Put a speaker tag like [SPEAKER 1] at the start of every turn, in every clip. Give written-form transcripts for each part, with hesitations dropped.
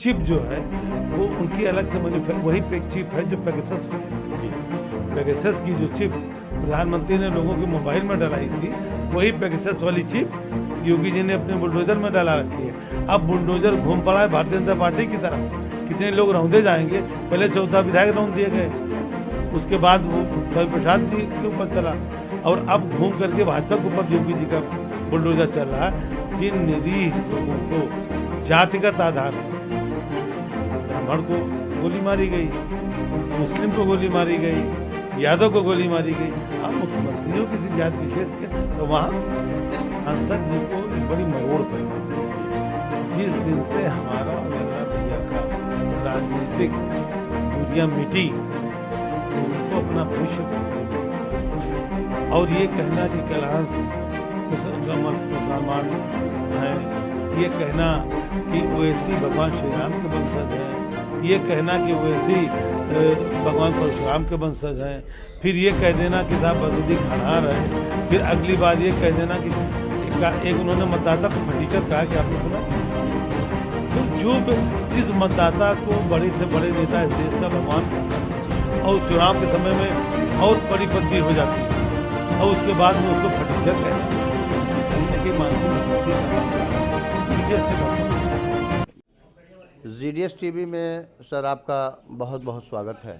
[SPEAKER 1] Chip जो है वो उनकी अलग से वही चिप है जो पेगासस में थी। पेगासस की जो चिप प्रधानमंत्री ने लोगों के मोबाइल में डलाई थी, वही पेगासस वाली चिप योगी जी ने अपने बुलडोजर में डाला रखी है। अब बुलडोजर घूम पड़ा है भारतीय जनता पार्टी की तरफ। कितने लोग रौंदे जाएंगे। पहले 14 विधायक रौंद दिए गए, उसके बाद वो स्वामी प्रसाद जी के ऊपर चला, और अब घूम करके भाजपा के ऊपर योगी जी का बुलडोजर चल रहा है। जिन निरीह लोगों को जातिगत आधार पर ब्राह्मण को गोली मारी गई, मुस्लिम को गोली मारी गई, यादव को गोली मारी गई, अब मुख्यमंत्री हो किसी जात विशेष के, तो वहाँ सांसद जी को एक बड़ी मरोड़ पैदा हुई। जिस दिन से हमारा भैया का राजनीतिक दूरियां मिटी, तो उनको अपना भविष्य खतरे में दिखता है। और ये कहना कि कैलाश मुसलमान है, ये कहना कि ओवैसी भगवान श्री राम के वंशज हैं, ये कहना कि ओवैसी भगवान परशुराम के वंशज हैं, फिर ये कह देना कि साहब बरूदी खड़ार है, फिर अगली बार ये कह देना कि एक उन्होंने मतदाता को फटीचर कहा कि आपने सुना। तो जो जिस मतदाता को बड़े से बड़े नेता इस देश का भगवान कहता है, और चुनाव के समय में और बड़ी पदवी हो जाती है, और उसके बाद में उसको फटीचर कहना, की मानसिक मुझे अच्छा।
[SPEAKER 2] ZDS TV में सर आपका बहुत बहुत स्वागत है।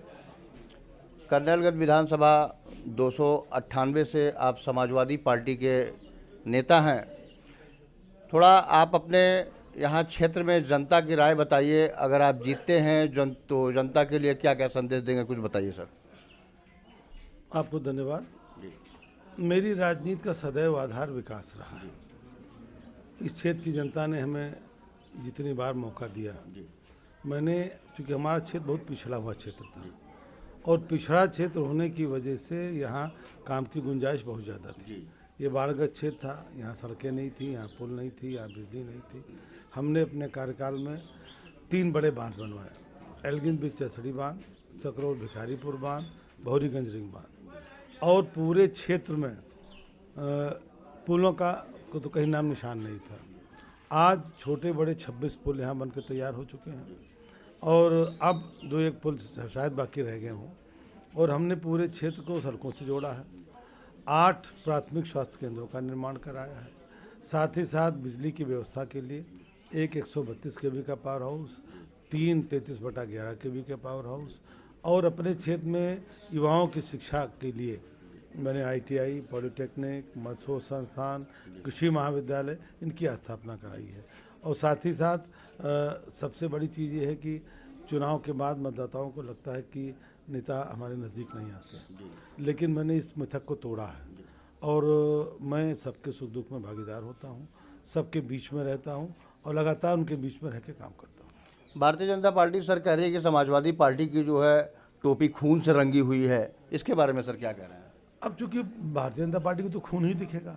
[SPEAKER 2] कर्नलगंज विधानसभा 298 से आप समाजवादी पार्टी के नेता हैं। थोड़ा आप अपने यहाँ क्षेत्र में जनता की राय बताइए। अगर आप जीतते हैं तो जनता के लिए क्या क्या संदेश देंगे, कुछ बताइए सर।
[SPEAKER 1] आपको धन्यवाद। मेरी राजनीति का सदैव आधार विकास रहा है। इस क्षेत्र की जनता ने हमें जितनी बार मौका दिया, मैंने, क्योंकि हमारा क्षेत्र बहुत पिछड़ा हुआ क्षेत्र था, और पिछड़ा क्षेत्र होने की वजह से यहाँ काम की गुंजाइश बहुत ज़्यादा थी। ये बाढ़ग्रस्त क्षेत्र था, यहाँ सड़कें नहीं थी, यहाँ पुल नहीं थी, यहाँ बिजली नहीं थी। हमने अपने कार्यकाल में 3 बड़े बांध बनवाए, एल्गिन ब्रिज चसड़ी बांध, सकरौर भिखारीपुर बांध, भौरीगंज रिंग बांध, और पूरे क्षेत्र में पुलों का को तो कहीं नाम निशान नहीं था। आज छोटे बड़े 26 पुल यहाँ बनकर तैयार हो चुके हैं, और अब 2-1 पुल शायद बाकी रह गए हों, और हमने पूरे क्षेत्र को सड़कों से जोड़ा है। 8 प्राथमिक स्वास्थ्य केंद्रों का निर्माण कराया है। साथ ही साथ बिजली की व्यवस्था के लिए एक 132 kV का पावर हाउस, 3 33/11 kV के पावर हाउस, और अपने क्षेत्र में युवाओं की शिक्षा के लिए मैंने ITI, पॉलिटेक्निक, मत्स्य संस्थान, कृषि महाविद्यालय, इनकी स्थापना कराई है। और साथ ही साथ सबसे बड़ी चीज़ ये है कि चुनाव के बाद मतदाताओं को लगता है कि नेता हमारे नज़दीक नहीं आते, लेकिन मैंने इस मिथक को तोड़ा है, और मैं सबके सुख दुख में भागीदार होता हूँ, सबके बीच में रहता हूँ, और लगातार उनके बीच में रह के काम करता हूँ।
[SPEAKER 2] भारतीय जनता पार्टी सर कह रही है कि समाजवादी पार्टी की जो है टोपी खून से रंगी हुई है, इसके बारे में सर क्या कह रहे हैं?
[SPEAKER 1] अब चूंकि भारतीय जनता पार्टी को तो खून ही दिखेगा।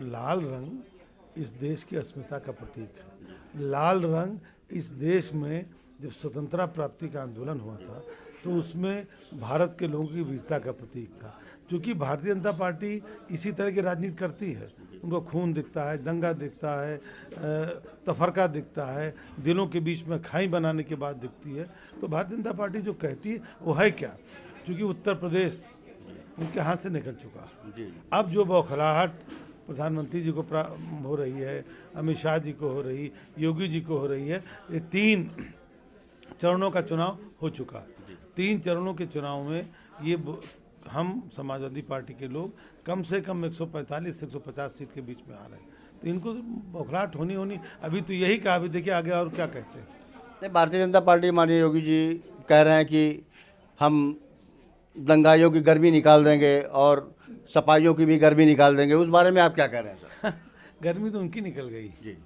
[SPEAKER 1] लाल रंग इस देश की अस्मिता का प्रतीक है। लाल रंग इस देश में जब स्वतंत्रता प्राप्ति का आंदोलन हुआ था, तो उसमें भारत के लोगों की वीरता का प्रतीक था। क्योंकि भारतीय जनता पार्टी इसी तरह की राजनीति करती है। उनको खून दिखता है, दंगा दिखता है, तफरका दिखता है, दिलों के बीच में खाई बनाने की बात दिखती है। तो भारतीय जनता पार्टी जो कहती है वो है क्या? क्योंकि उत्तर प्रदेश उनके हाथ से निकल चुका। अब जो बौखलाहट प्रधानमंत्री जी को हो रही है, अमित शाह जी को हो रही, योगी जी को हो रही है, ये 3 चरणों का चुनाव हो चुका। 3 चरणों के चुनाव में ये हम समाजवादी पार्टी के लोग कम से कम 145 से 150 सीट के बीच में आ रहे हैं। तो इनको बौखलाहट होनी। अभी तो यही कहा, अभी देखिए आगे और क्या कहते हैं।
[SPEAKER 2] नहीं, भारतीय जनता पार्टी माननीय योगी जी कह रहे हैं कि हम दंगाइयों की गर्मी निकाल देंगे और सपाइयों की भी गर्मी निकाल देंगे। उस बारे में आप क्या कह रहे हैं सर?
[SPEAKER 1] गर्मी तो उनकी निकल गई जी।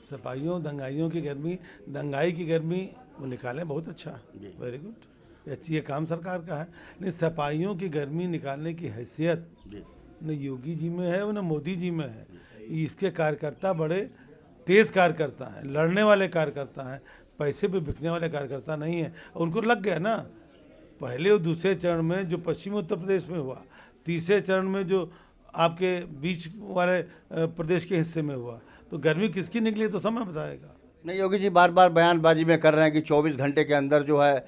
[SPEAKER 1] सपाइयों दंगाइयों की गर्मी, दंगाई की गर्मी वो निकालें, बहुत अच्छा, वेरी गुड, अच्छी ये काम सरकार का है। नहीं, सपाइयों की गर्मी निकालने की हैसियत न योगी जी में है, न मोदी जी में है। इसके कार्यकर्ता बड़े तेज कार्यकर्ता हैं, लड़ने वाले कार्यकर्ता हैं, पैसे पे बिकने वाले कार्यकर्ता नहीं है। उनको लग गया ना, पहले और दूसरे चरण में जो पश्चिमी उत्तर प्रदेश में हुआ, तीसरे चरण में जो आपके बीच वाले प्रदेश के हिस्से में हुआ, तो गर्मी किसकी निकली तो समय बताएगा।
[SPEAKER 2] नहीं, योगी जी बार बार बयानबाजी में कर रहे हैं कि 24 घंटे के अंदर जो है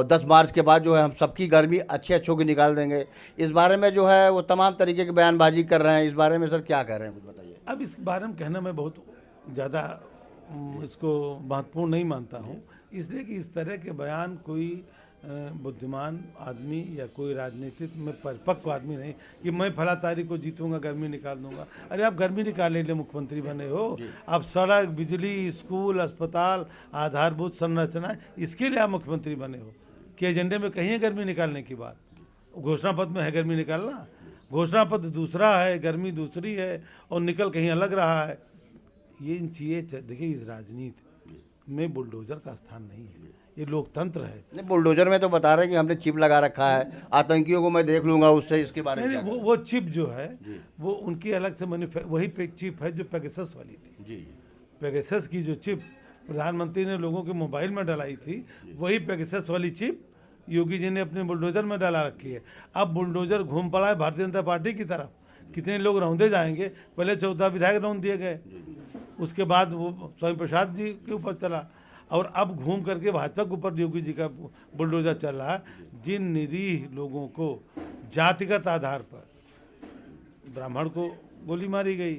[SPEAKER 2] 10 मार्च के बाद जो है हम सबकी गर्मी अच्छों की निकाल देंगे। इस बारे में जो है वो तमाम तरीके की बयानबाजी कर रहे हैं। इस बारे में सर क्या कह रहे हैं, कुछ बताइए।
[SPEAKER 1] अब इस बारे में कहना मैं बहुत ज़्यादा इसको महत्वपूर्ण नहीं मानता हूँ, इसलिए कि इस तरह के बयान कोई बुद्धिमान आदमी या कोई राजनीतिक में परिपक्व आदमी नहीं कि मैं फला तारीख को जीतूंगा, गर्मी निकाल दूंगा। अरे आप गर्मी निकालने के लिए मुख्यमंत्री बने हो, आप सड़क, बिजली, स्कूल, अस्पताल, आधारभूत संरचना, इसके लिए आप मुख्यमंत्री बने हो कि एजेंडे में कहीं है गर्मी निकालने की बात? घोषणा पत्र में है गर्मी निकालना? घोषणा पत्र दूसरा है, गर्मी दूसरी है और निकल कहीं अलग रहा है। ये इन चीज़ें देखिए, इस राजनीति में बुलडोजर का स्थान नहीं है, ये लोकतंत्र है।
[SPEAKER 2] नहीं, बुलडोजर में तो बता रहे हैं कि हमने चिप लगा रखा है, आतंकियों को मैं देख लूंगा उससे, इसके बारे में
[SPEAKER 1] नहीं, वो चिप जो है वो उनकी अलग से वही चिप है जो पेगासस वाली थी।
[SPEAKER 2] जी,
[SPEAKER 1] पेगासस की जो चिप प्रधानमंत्री ने लोगों के मोबाइल में डलाई थी, वही पेगासस वाली चिप योगी जी ने अपने बुलडोजर में डाला रखी है। अब बुलडोजर घूम पड़ा है भारतीय जनता पार्टी की तरफ, कितने लोग रौंदे जाएंगे। पहले 14 विधायक रौंद दिए गए, उसके बाद वो स्वामी प्रसाद जी के ऊपर चला और अब घूम करके भाजपा के ऊपर योगी जी का बुलडोजर चल रहा है। जिन निरीह लोगों को जातिगत आधार पर, ब्राह्मण को गोली मारी गई,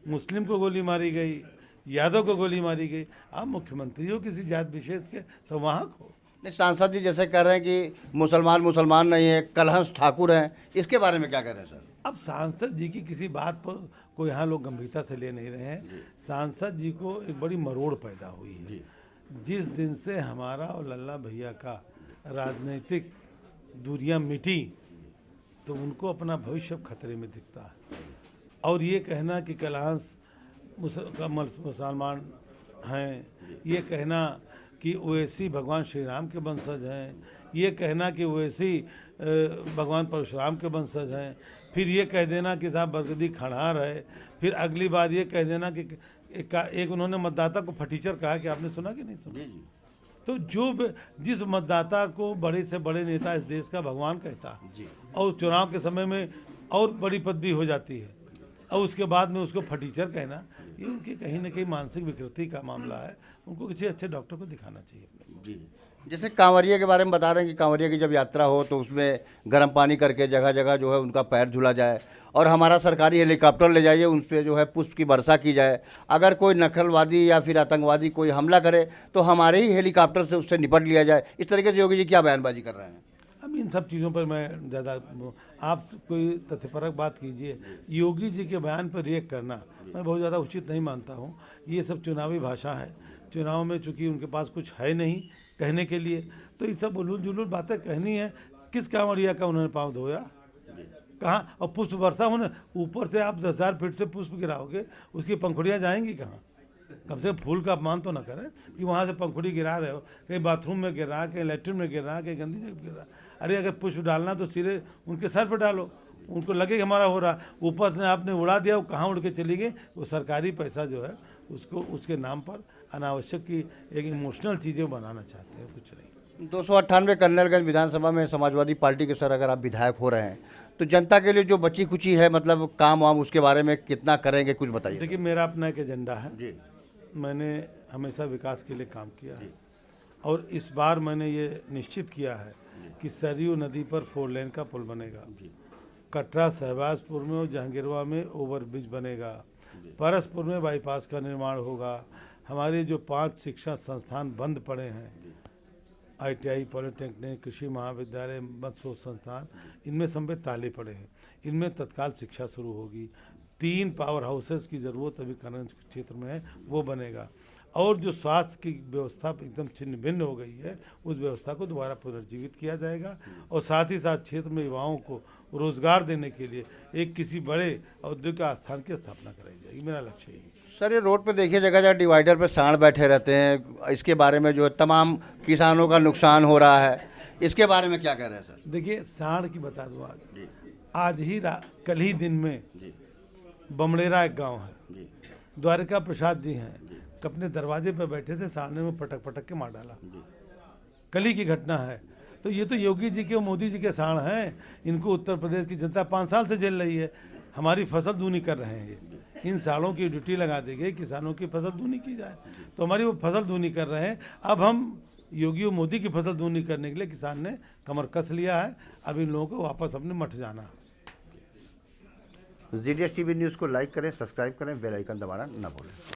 [SPEAKER 1] मुस्लिम को गोली मारी गई, यादव को गोली मारी गई, आप मुख्यमंत्री हो किसी जात विशेष के संवाहक हो।
[SPEAKER 2] नहीं, सांसद जी जैसे कह रहे हैं कि मुसलमान नहीं है, कलहंस ठाकुर हैं, इसके बारे में क्या कह रहे हैं सर?
[SPEAKER 1] अब सांसद जी की किसी बात पर को यहाँ लोग गंभीरता से ले नहीं रहे हैं। सांसद जी को एक बड़ी मरोड़ पैदा हुई है। जिस दिन से हमारा और लल्ला भैया का राजनीतिक दूरियां मिटी, तो उनको अपना भविष्य खतरे में दिखता है। और ये कहना कि कलहंस मुसलमान हैं, ये कहना कि ओवैसी भगवान श्री राम के वंशज हैं, ये कहना कि ओवैसी भगवान परशुराम के वंशज हैं, फिर ये कह देना कि साहब बरगदी खंडार है, फिर अगली बार ये कह देना कि एक उन्होंने मतदाता को फटीचर कहा कि आपने सुना कि नहीं सुना? तो जिस मतदाता को बड़े से बड़े नेता इस देश का भगवान कहता है और चुनाव के समय में और बड़ी पदवी हो जाती है और उसके बाद में उसको फटीचर कहना, ये उनकी कहीं ना कहीं मानसिक विकृति का मामला है। उनको किसी अच्छे डॉक्टर को दिखाना चाहिए।
[SPEAKER 2] जी, जैसे कांवरिया के बारे में बता रहे हैं कि कांवरिया की जब यात्रा हो तो उसमें गर्म पानी करके जगह जगह जो है उनका पैर धुला जाए और हमारा सरकारी हेलीकॉप्टर ले जाइए, उन पर जो है पुष्प की वर्षा की जाए। अगर कोई नक्सलवादी या फिर आतंकवादी कोई हमला करे तो हमारे ही हेलीकॉप्टर से उससे निपट लिया जाए। इस तरीके से योगी जी क्या बयानबाजी कर रहे हैं?
[SPEAKER 1] अब इन सब चीज़ों पर मैं ज़्यादा, आप कोई तथ्यपरक बात कीजिए। योगी जी के बयान पर रिएक्ट करना मैं बहुत ज़्यादा उचित नहीं मानता हूँ। ये सब चुनावी भाषा है। चुनाव में चूँकि उनके पास कुछ है नहीं कहने के लिए, तो ये सब उलूल जुलूल बातें कहनी है। किस कांवरिया का उन्होंने पाँव धोया? कहाँ? और पुष्प वर्षा होने, ऊपर से आप 10,000 फीट से पुष्प गिराओगे, उसकी पंखुड़ियाँ जाएंगी कहाँ? कम से कम फूल का अपमान तो ना करें कि वहाँ से पंखुड़ी गिरा रहे हो, कहीं बाथरूम में गिर रहा, कहीं लेटरिन में गिर रहा, कहीं गंदी जगह गिर रहा। अरे अगर पुष्प डालना तो सिरे उनके सर पर डालो, उनको लगे कि हमारा हो रहा। ऊपर से आपने उड़ा दिया, वो कहाँ उड़ के चली गई? वो सरकारी पैसा जो है उसको उसके नाम पर अनावश्यक की एक इमोशनल चीज़ें बनाना चाहते हैं, कुछ नहीं।
[SPEAKER 2] 298 कन्नलगंज विधानसभा में समाजवादी पार्टी के सर अगर आप विधायक हो रहे हैं तो जनता के लिए जो बची खुची है, मतलब काम वाम, उसके बारे में कितना करेंगे, कुछ बताइए।
[SPEAKER 1] देखिए, मेरा अपना एक एजेंडा है
[SPEAKER 2] जी,
[SPEAKER 1] मैंने हमेशा विकास के लिए काम किया है और इस बार मैंने ये निश्चित किया है कि सरयू नदी पर 4 लेन का पुल बनेगा। कटरा शहबाजपुर में और जहांगीरवा में ओवरब्रिज बनेगा। परसपुर में बाईपास का निर्माण होगा। हमारे जो 5 शिक्षा संस्थान बंद पड़े हैं, ITI, पॉलिटेक्निक, कृषि महाविद्यालय, मत्स्य संस्थान, इनमें सब पे ताले पड़े हैं। इनमें तत्काल शिक्षा शुरू होगी। 3 पावर हाउसेस की ज़रूरत अभी कन्नौज क्षेत्र में है, वो बनेगा। और जो स्वास्थ्य की व्यवस्था एकदम छिन्न भिन्न हो गई है, उस व्यवस्था को दोबारा पुनर्जीवित किया जाएगा। और साथ ही साथ क्षेत्र में युवाओं को रोजगार देने के लिए एक किसी बड़े औद्योगिक आस्थान की स्थापना कराई जाएगी। मेरा लक्ष्य यही है।
[SPEAKER 2] सर, ये रोड पे देखिए जगह जगह डिवाइडर पे सांड बैठे रहते हैं, इसके बारे में जो है तमाम किसानों का नुकसान हो रहा है, इसके बारे में क्या कह रहे हैं सर?
[SPEAKER 1] देखिए, सांड की बता दूँ, आज ही कल ही दिन में बमड़ेरा एक गांव है, द्वारिका प्रसाद जी हैं, अपने दरवाजे पर बैठे थे, सांड ने में पटक पटक के मार डाला। कल ही की घटना है। तो ये तो योगी जी के और मोदी जी के सांड हैं। इनको उत्तर प्रदेश की जनता 5 साल से झेल रही है। हमारी फसल दूनी कर रहे हैं इन सालों की ड्यूटी लगा दी गई, किसानों की फसल दूनी की जाए। तो हमारी वो फसल दूनी कर रहे हैं। अब हम योगी मोदी की फसल दूनी करने के लिए किसान ने कमर कस लिया है। अब इन लोगों को वापस अपने मठ जाना है।
[SPEAKER 2] GDS TV न्यूज़ को लाइक करें, सब्सक्राइब करें, बेल आइकन दबाना ना भूलें।